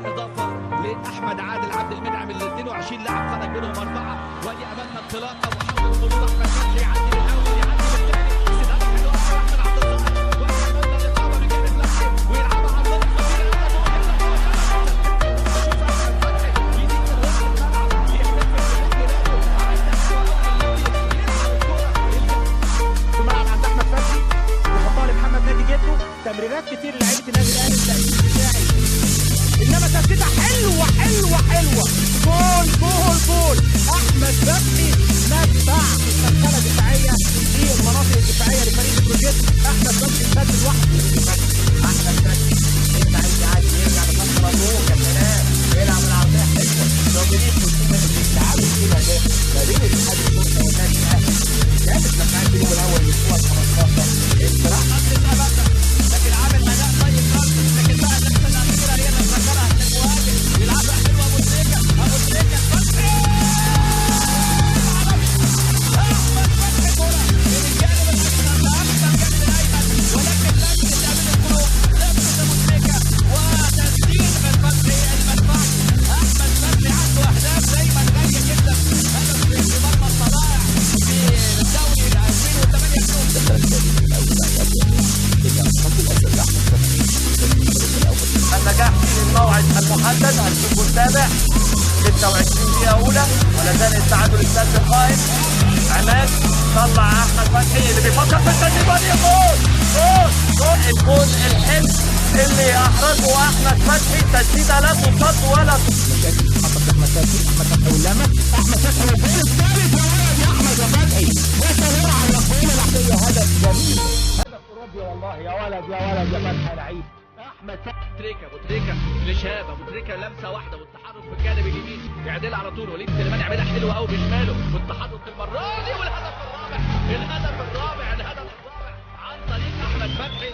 بالاضافه لاحمد عادل عبد المنعم ال 22 لاعب خرج منهم 4. ودي امامنا انطلاقه محاوله خروج احمد فتحي يعدي الاول يعدي الثاني استدامه حلوه احمد عبد الظاهر وامامنا الاصابه من جانب لحظي ويلعبها عبد الله خطير شوف احمد فتحي يزيد من وسط الملعب يحتفل بلاده عايز في الملعب عند احمد فتحي يحطها لمحمد ناجي جده. تمريرات كتير لعيبه النادي الاهلي التأكيد بتاعي، انما تسديده حلوه حلوه حلوه. جول جول جول. احمد فتحي مدفع مسخره دفاعيه في المناطق الدفاعيه لفريق بتروجيت. احمد فتحي مسدد وحده. احمد فتحي انت عايز عادي يرجع لفتره فوق يا سلام، يلعب العرضيه حلوه. دومينيك والسنه اللي بتتعامل فيها ده ما بين الاتحاد الكوره والنادي الاهلي كانت لما اليوم الاول للصور 15 الصراحه لكن عامل اداء طيب خالص. لكن بقى اللمسه الاخيره هي اللي ذكرها للمهاجم، يلعبها حلوه ابو تريكه فتحي احمد فتحي كره من الجانب الايسر لاقصى الجانب الايمن، ولكن لمسه امين القلوب لمسه ابو تريكه وتسديد من فتحي المدفع. احمد فتحي عنده اهداف دايما غاليه جدا. هدف في مرمى الصلاح في الدوري 2008. النجاح في الموعد المحدد هنشوفه السابع 26 دقيقة أولى ولا زال التعادل السلبي القائم. عماد طلع أحمد فتحي اللي بيفكر في التسديد ودي جول جول جول. الجول الحلو اللي أحرزه أحمد فتحي تسديدة لا تصد ولا حطت أحمد فتحي واللمة. أحمد فتحي والجول الثالث وولد يا أحمد فتحي وسيرة على الأخوين العقلية. هدف جميل، هدف أوروبي والله يا ولد يا ولد يا فتحي لعيب. احمد ابو تريكه لشهاب ابو تريكه لمسه واحده والتحرك في الجانب اليمين يعدلها على طول. وليد سليمان يعملها حلوه قوي بشماله والتحرك المره دي والهدف الرابع عن طريق احمد فتحي.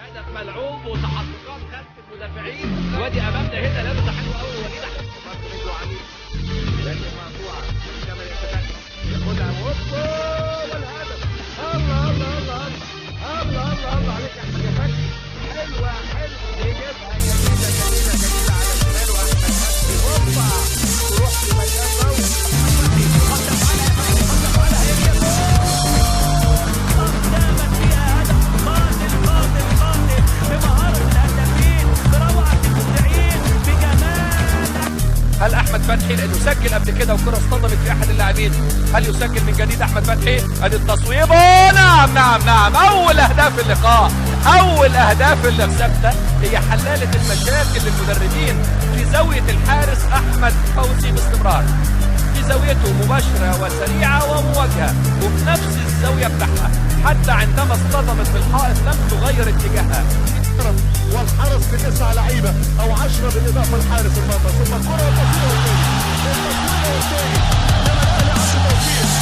هدف ملعوب وتحركات خلف المدافعين. وادي امامنا هنا لمسه حلوه قوي وليد رجله عميق لكن مقطوعه كما يتفكر ياخدها والهدف. الله الله الله الله الله الله عليك يا احمد يا فتحي. حلوة يجيبها جميلة على الشمال واحمد فتحي هوبا تروح في مكان قوي. خطف على هي قدامت فيها هدف قاتل بمهارة الهدافين بروعة المبدعين بجمال. هل احمد فتحي لانه سجل قبل كده وكره اصطدمت في احد اللاعبين هل يسجل من جديد احمد فتحي؟ ادي التصويبه. نعم اول اهداف اللقاء، اول اهداف اللي ثابته هي حلاله المشاكل للمدربين في زاويه الحارس احمد فوزي باستمرار. في زاويته مباشره وسريعه ومواجهه وفي نفس الزاويه بتاعها، حتى عندما اصطدمت بالحائط لم تغير اتجاهها. والحرس ب9 لعيبه او 10 بالاضافه لحارس المرمى ثم الكره والتصوير والثاني انما الاهلي عنده توفيق